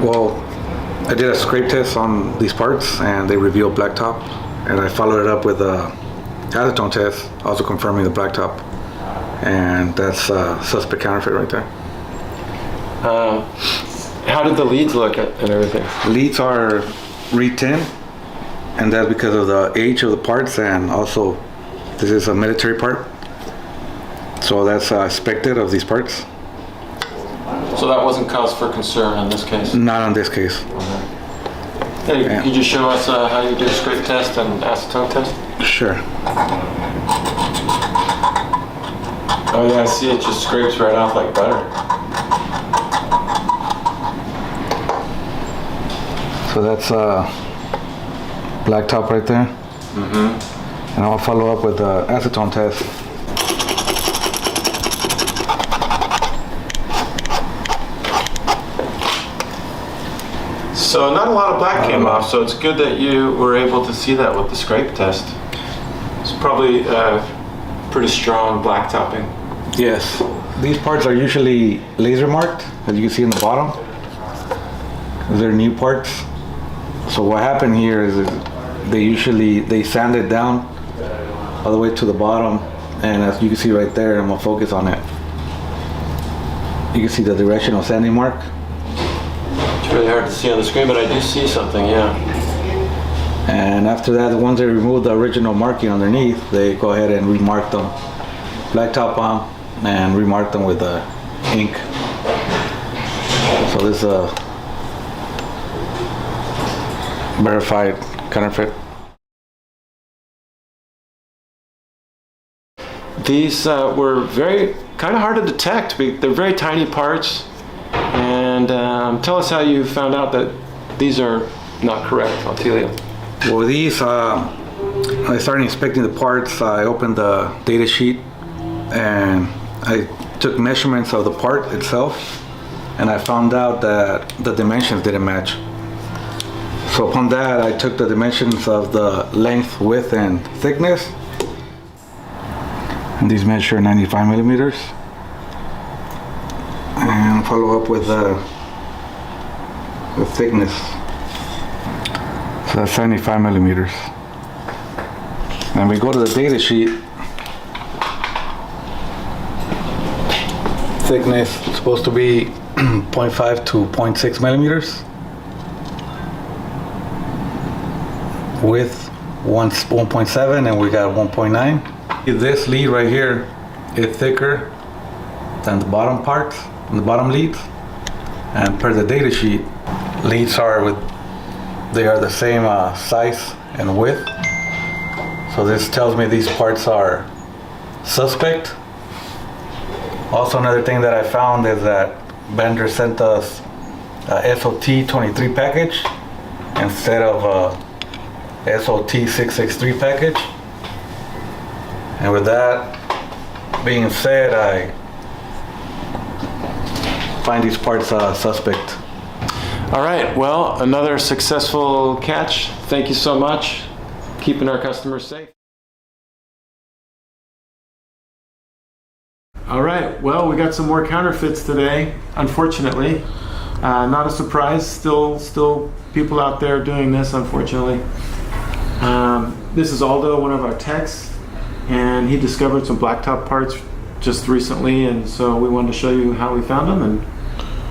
Well, I did a scrape test on these parts and they revealed blacktop, and I followed it up with a acetone test, also confirming the blacktop, and that's suspect counterfeit right there. How did the leads look and everything? Leads are re-tin, and that's because of the age of the parts, and also this is a military part, so that's expected of these parts. So that wasn't cause for concern in this case? Not on this case. Hey, can you just show us how you did a scrape test and acetone test? Sure. Oh yeah, I see it just scrapes right off like butter. So that's blacktop right there. And I'll follow up with the acetone test. So not a lot of black came off, so it's good that you were able to see that with the scrape test. It's probably pretty strong black topping. Yes. These parts are usually laser marked, as you can see in the bottom. They're new parts. So what happened here is they sand it down all the way to the bottom, and as you can see right there, I'm gonna focus on it. You can see the directional sanding mark. It's really hard to see on the screen, but I do see something, yeah. And after that, once they remove the original marking underneath, they go ahead and remark them, blacktop on, and remark them with ink. So this is a verified counterfeit. These were kind of hard to detect. They're very tiny parts. And tell us how you found out that these are not correct, Otilio. Well, these, I started inspecting the parts. I opened the data sheet and I took measurements of the part itself, and I found out that the dimensions didn't match. So upon that, I took the dimensions of the length, width, and thickness, and these measure 95 millimeters. And follow up with the thickness. So that's 75 millimeters. And we go to the data sheet. Thickness is supposed to be 0.5 to 0.6 millimeters. Width 1.7, and we got 1.9. This lead right here is thicker than the bottom parts, the bottom leads, and per the data sheet, leads are the same size and width. So this tells me these parts are suspect. Also, another thing that I found is that vendor sent us a SOT 23 package instead of a SOT 663 package. And with that being said, I find these parts suspect. All right, well, another successful catch. Thank you so much. Keeping our customers safe. All right, well, we got some more counterfeits today, unfortunately. Not a surprise, still people out there doing this, unfortunately. This is Aldo, one of our techs, and he discovered some blacktop parts just recently, and so we wanted to show you how we found them and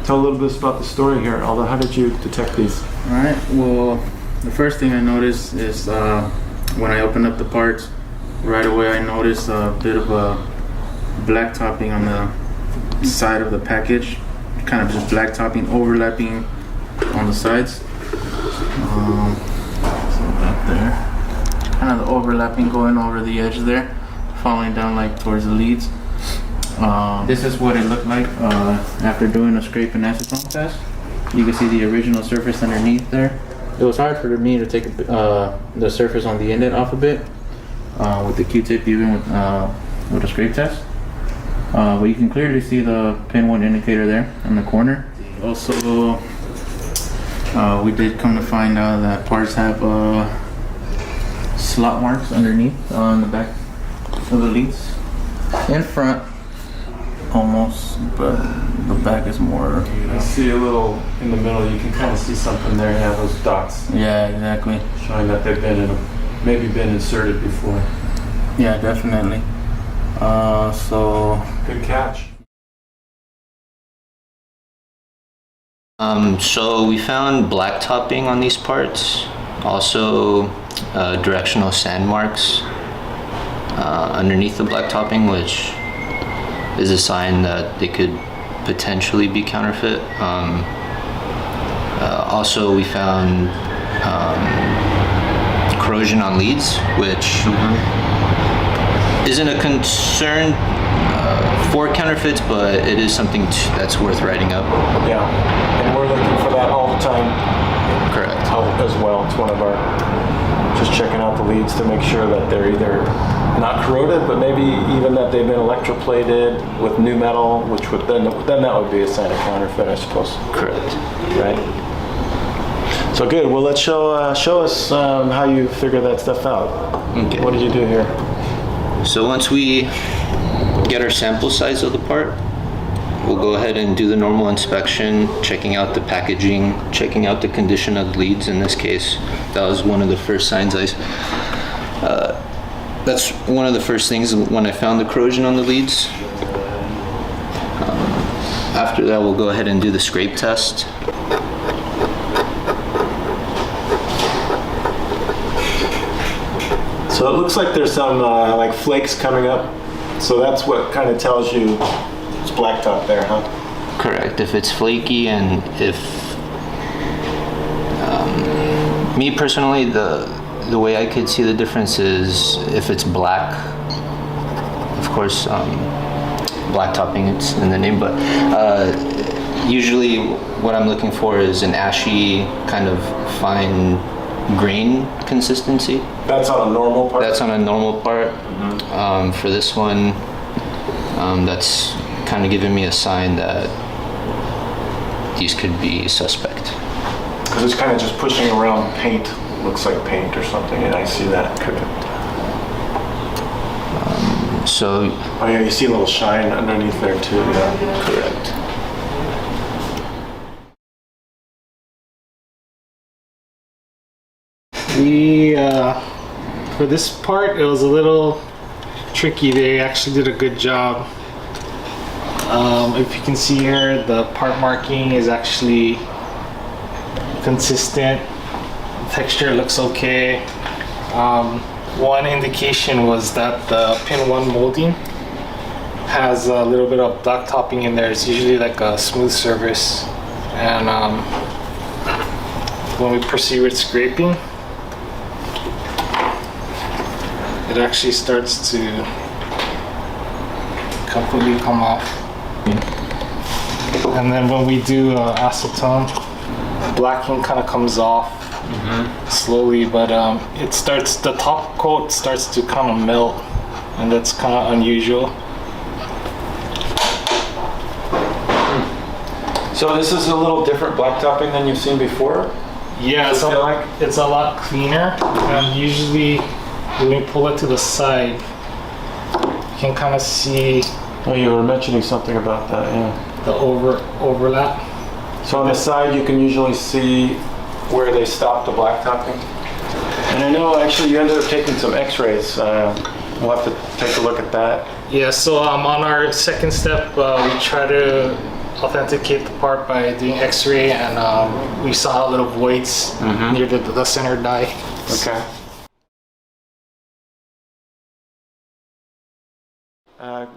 tell a little bit about the story here. Aldo, how did you detect these? All right, well, the first thing I noticed is when I opened up the parts, right away I noticed a bit of a black topping on the side of the package, kind of just black topping overlapping on the sides. So back there, kind of the overlapping going over the edge there, falling down like towards the leads. This is what it looked like after doing a scrape and acetone test. You can see the original surface underneath there. It was hard for me to take the surface on the indent off a bit with the Q-tip, even with a scrape test. But you can clearly see the pin 1 indicator there in the corner. Also, we did come to find out that parts have slot marks underneath on the back of the leads. In front, almost, but the back is more. I see a little in the middle. You can kind of see something there. Yeah, those dots. Yeah, exactly. Showing that they've been maybe been inserted before. Yeah, definitely. So Good catch. So we found black topping on these parts, also directional sand marks underneath the black topping, which is a sign that they could potentially be counterfeit. Also, we found corrosion on leads, which isn't a concern for counterfeits, but it is something that's worth writing up. Yeah, and we're looking for that all the time. Correct. As well. It's one of our just checking out the leads to make sure that they're either not corroded, but maybe even that they've been electroplated with new metal, which would then that would be a sign of counterfeit, I suppose. Correct. Right. So good. Well, let's show us how you figure that stuff out. Okay. What did you do here? So once we get our sample size of the part, we'll go ahead and do the normal inspection, checking out the packaging, checking out the condition of the leads. In this case, that was one of the first signs that's one of the first things when I found the corrosion on the leads. After that, we'll go ahead and do the scrape test. So it looks like there's some like flakes coming up. So that's what kind of tells you it's blacktop there, huh? Correct. If it's flaky, and if me personally, the way I could see the difference is if it's black. Of course, black topping, it's in the name, but usually what I'm looking for is an ashy kind of fine grain consistency. That's on a normal part? That's on a normal part. For this one, that's kind of giving me a sign that these could be suspect. Because it's kind of just pushing around paint. Looks like paint or something, and I see that. So. Oh yeah, you see a little shine underneath there too. Yeah. Correct. For this part, it was a little tricky. They actually did a good job. If you can see here, the part marking is actually consistent. The texture looks okay. One indication was that the pin 1 molding has a little bit of black topping in there. It's usually like a smooth surface. And when we proceed with scraping, it actually starts to completely come off. And then when we do acetone, blacking kind of comes off slowly, but the top coat starts to kind of melt, and that's kind of unusual. So this is a little different black topping than you've seen before? Yeah, Does it feel like? it's a lot cleaner, and usually when we pull it to the side, you can kind of see. Oh, you were mentioning something about that, yeah. The overlap. So on the side, you can usually see where they stopped the black topping. And I know actually you ended up taking some x-rays. We'll have to take a look at that. Yeah, so on our second step, we try to authenticate the part by doing x-ray, and we saw little voids near the center die. Okay.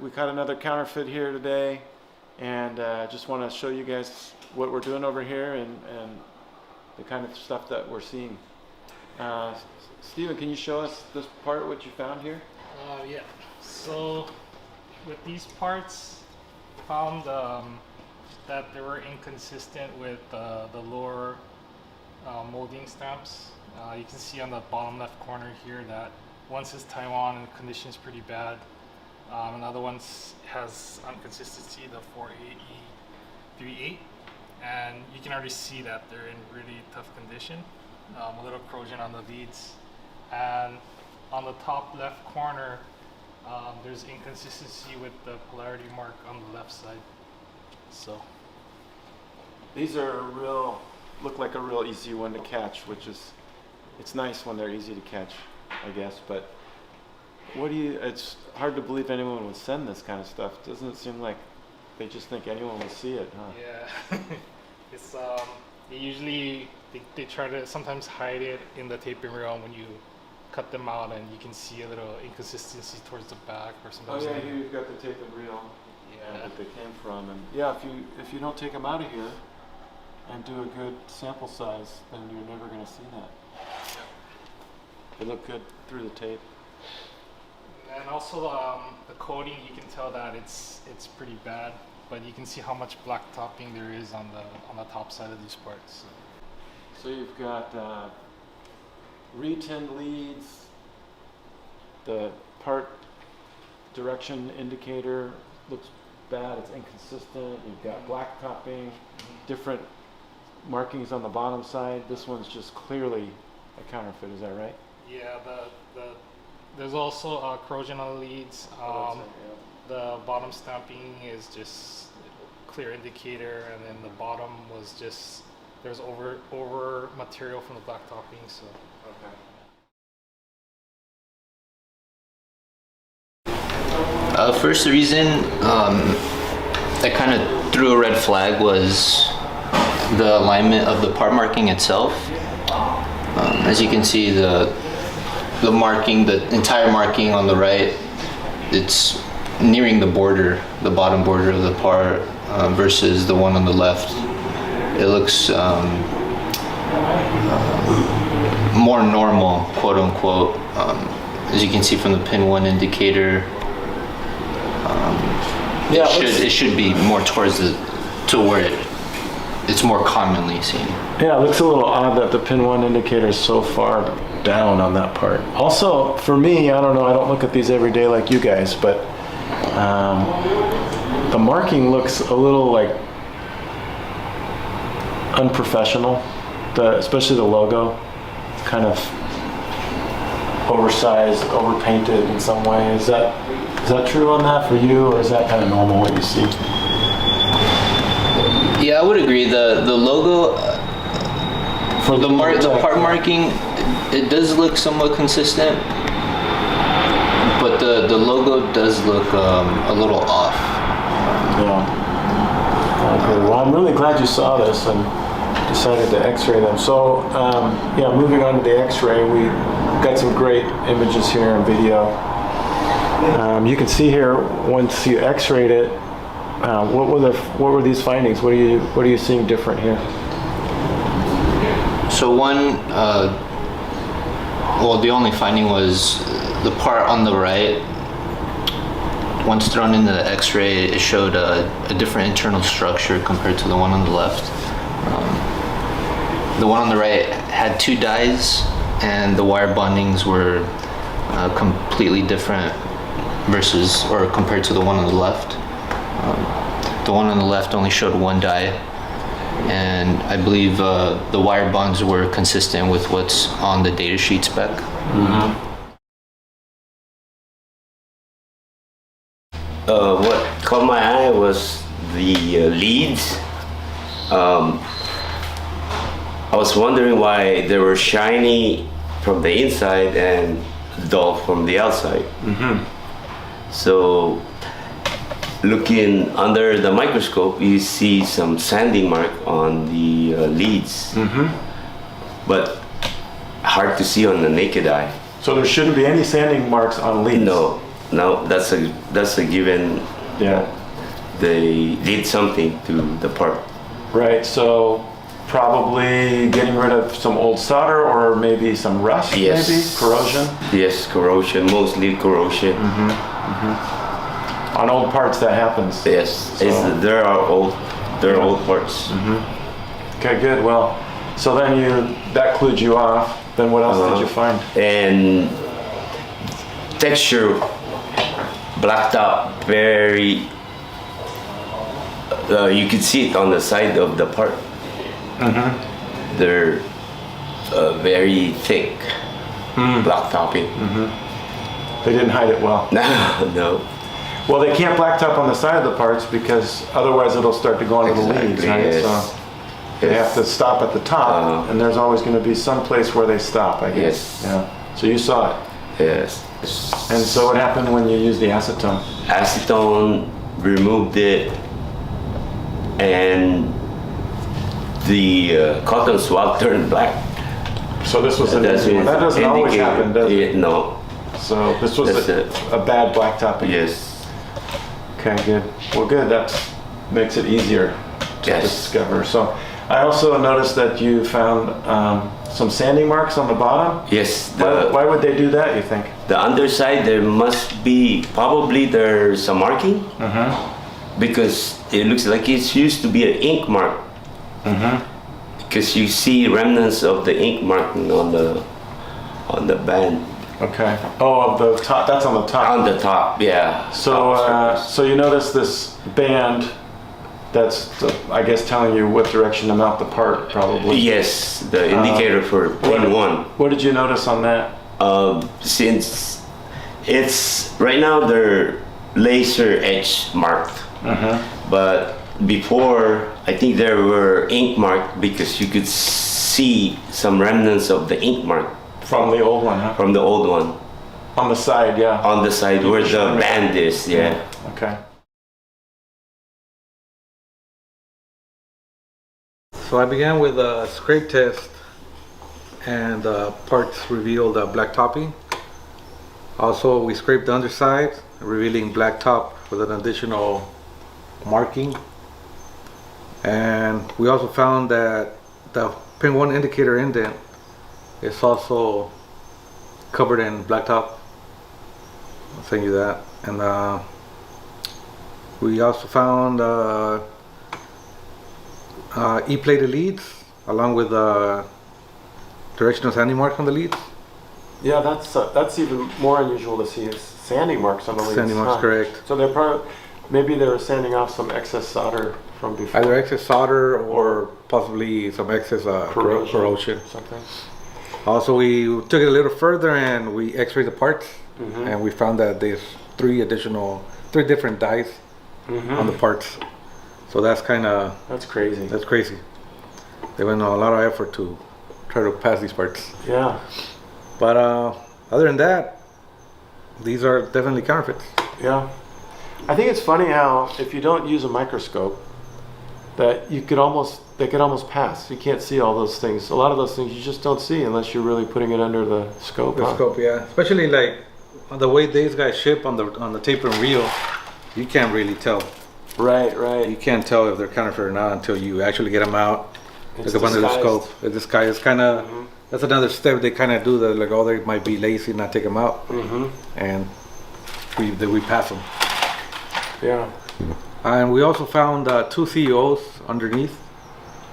We caught another counterfeit here today, and just want to show you guys what we're doing over here and the kind of stuff that we're seeing. Steven, can you show us this part, what you found here? Yeah, so with these parts, found that they were inconsistent with the lower molding stamps. You can see on the bottom left corner here that one says Taiwan and the condition is pretty bad. Another one has inconsistency, the 4AE38, and you can already see that they're in really tough condition. A little corrosion on the leads, and on the top left corner there's inconsistency with the polarity mark on the left side. So These are look like a real easy one to catch, which is, it's nice when they're easy to catch, I guess, but it's hard to believe anyone would send this kind of stuff. Doesn't it seem like they just think anyone will see it, huh? yeah, it's they usually they try to sometimes hide it in the taping reel when you cut them out, and you can see a little inconsistency towards the back, or Oh sometimes. yeah, here you've got the tape and reel Yeah. that they came from, and yeah, if you don't take them out of here and do a good sample size, then you're never going to see that. They look good through the tape. And also the coating, you can tell that it's pretty bad, but you can see how much black topping there is on the top side of these parts. So you've got retinned leads, the part direction indicator looks bad, it's inconsistent, you've got black topping, different markings on the bottom side. This one's just clearly a counterfeit, is that right? Yeah, there's also corrosion on the leads. The bottom stamping is just clear indicator, and then the bottom was just, there's over material from the black topping. So First, the reason that kind of threw a red flag was the alignment of the part marking itself. As you can see, the marking, the entire marking on the right, it's nearing the border, the bottom border of the part, versus the one on the left. It looks more normal, quote unquote. As you can see from the pin 1 indicator, it should be more towards to where it's more commonly seen. Yeah, it looks a little odd that the pin 1 indicator is so far down on that part. Also, for me, I don't know, I don't look at these every day like you guys, but the marking looks a little like unprofessional, especially the logo. It's kind of oversized, overpainted in some way. Is that true on that for you, or is that kind of normal what you see? Yeah, I would agree. The logo for the part marking, it does look somewhat consistent, but the logo does look a little off. Yeah. Okay. Well, I'm really glad you saw this and decided to X-ray them. So, yeah, moving on to the X-ray, we got some great images here and video. You can see here once you X-rayed it. What were these findings? What are you seeing different here? So one, well, the only finding was the part on the right. Once thrown into the X-ray, it showed a different internal structure compared to the one on the left. The one on the right had 2 dies, and the wire bondings were completely different compared to the one on the left. The one on the left only showed 1 die, and I believe the wire bonds were consistent with what's on the datasheet spec. Mm-hmm. What caught my eye was the leads. I was wondering why they were shiny from the inside and dull from the outside. Mm-hmm. So, looking under the microscope, you see some sanding mark on the leads, but hard to see on the naked eye. So there shouldn't be any sanding marks on leads? No, that's a given. Yeah. They did something to the part. Right, so probably getting rid of some old solder or maybe some rust, Yes. maybe? Corrosion? Yes, corrosion, mostly corrosion. On old parts that happens. Yes, So- there are old parts. Okay, good. Well, so then that clued you off. Then what else did you find? And texture, blacked out, very. You could see it on the side of the part. They're very thick, black topping. They didn't hide it well. No. Well, they can't blacktop on the side of the parts because otherwise it'll start to go onto the leads, Exactly, right? yes. So they have to stop at the top, and there's always going to be some place where they stop, I guess. Yes. Yeah. So you saw it. Yes. And so what happened when you used the acetone? Acetone removed it, and the cotton swab turned black. So this was an That's that doesn't always indicator. happen, does it? No. So this was That's a bad blacktopping. Yes. Okay, good. Well, good. That makes it easier to Yes. discover. So I also noticed that you found some sanding marks on the bottom. Yes. Why would they do that, you think? The underside, there must be, probably there's a marking, because it looks like it's used to be an ink mark. Because you see remnants of the ink marking on the band. Okay. Oh, of the top. That's on the top. On the top, yeah. So, Top surface. so you notice this band that's, I guess, telling you what direction to mount the part, probably. Yes, the indicator for pin one. What did you notice on that? Since it's right now they're laser edge marked, but before I think there were ink marked because you could see some remnants of the ink mark From the old one, huh? from the old one On the side, yeah. on the side where the band is. Yeah. Okay. So I began with a scrape test, and parts revealed black topping. Also, we scraped the underside, revealing black top with an additional marking. And we also found that the pin 1 indicator indent is also covered in black top. I'll send you that. And we also found E-plated leads along with directional sanding marks on the leads. Yeah, that's even more unusual to see is sanding marks on the leads. Sanding marks, correct. So they're probably, maybe they were sanding off some excess solder from before. Either excess solder or possibly some excess corrosion. Something. Also, we took it a little further and we x-rayed the parts, and we found that there's three different dyes on the parts. So that's That's crazy. that's crazy. They went a lot of effort to try to pass these parts. Yeah. But other than that, these are definitely counterfeits. Yeah. I think it's funny how if you don't use a microscope, that they could almost pass. You can't see all those things. A lot of those things you just don't see unless you're really putting it under the scope. The scope, yeah. Especially like the way these guys ship on the taper and reel, you can't really tell. Right, You right. can't tell if they're counterfeit or not until you actually get them out. It's Look up under the disguised. scope. This guy is kind of. That's another step they kind of do. That like, oh, they might be lazy, not take them out, and we pass them. Yeah. And we also found two CEOs underneath.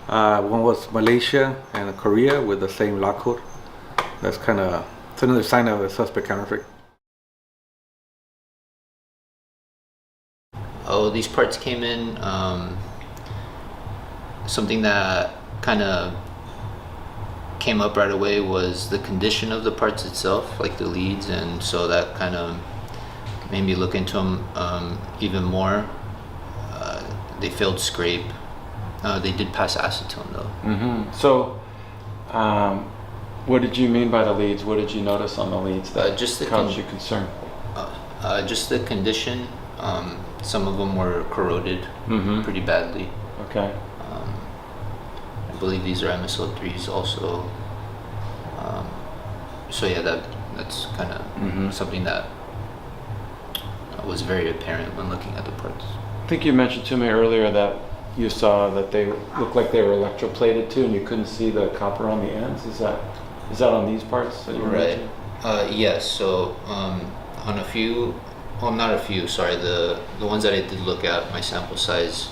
One was Malaysia and Korea with the same lock code. That's it's another sign of a suspect counterfeit. Oh, these parts came in. Something that kind of came up right away was the condition of the parts itself, like the leads, and so that kind of made me look into them even more. They failed scrape. They did pass acetone though. So, what did you mean by the leads? What did you notice on the leads that Just the caused you concern? just the condition. Some of them were corroded pretty badly. Okay. I believe these are MSO3s also. So yeah, that's kind of something that was very apparent when looking at the parts. I think you mentioned to me earlier that you saw that they looked like they were electroplated too, and you couldn't see the copper on the ends. Is that on these parts that you Right. mentioned? Yes. So on a few, well, not a few. Sorry, the ones that I did look at, my sample size,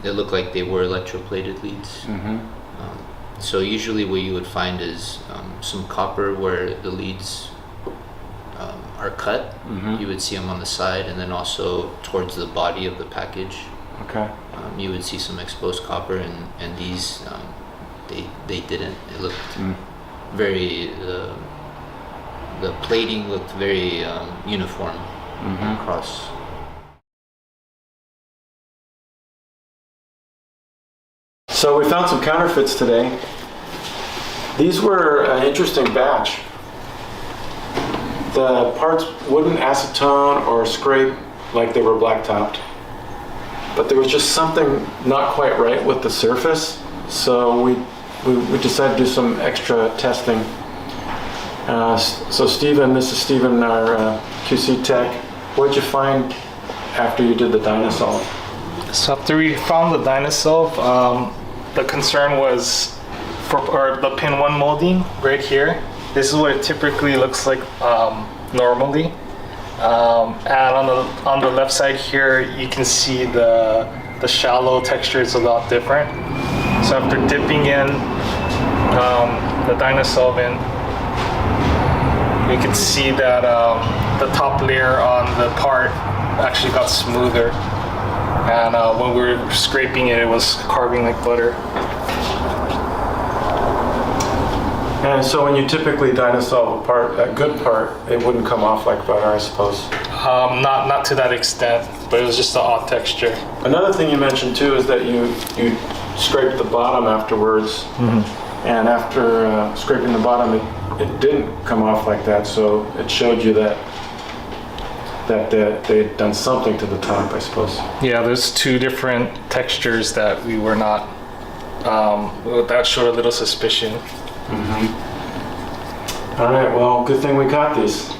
they look like they were electroplated leads. So usually, what you would find is some copper where the leads are cut. You would see them on the side, and then also towards the body of the package. Okay. You would see some exposed copper, and these they didn't. It looked very the plating looked very uniform across. So we found some counterfeits today. These were an interesting batch. The parts wouldn't acetone or scrape like they were black-topped. But there was just something not quite right with the surface. So we decided to do some extra testing. So Stephen, this is Stephen, our QC tech. What did you find after you did the Dynasolve? So after we found the Dynasolve, the concern was for the pin 1 molding right here. This is what it typically looks like normally. And on the left side here, you can see the shallow texture is a lot different. So after dipping in the Dynasolve in, we can see that the top layer on the part actually got smoother. And when we were scraping it, it was carving like butter. And so when you typically Dynasolve a part, a good part, it wouldn't come off like butter, I suppose. Not to that extent, but it was just an odd texture. Another thing you mentioned too is that you scraped the bottom afterwards. And after scraping the bottom, it didn't come off like that, so it showed you that they had done something to the top, I suppose. Yeah, there's 2 different textures that we were not, that showed a little suspicion. All right, well, good thing we caught these.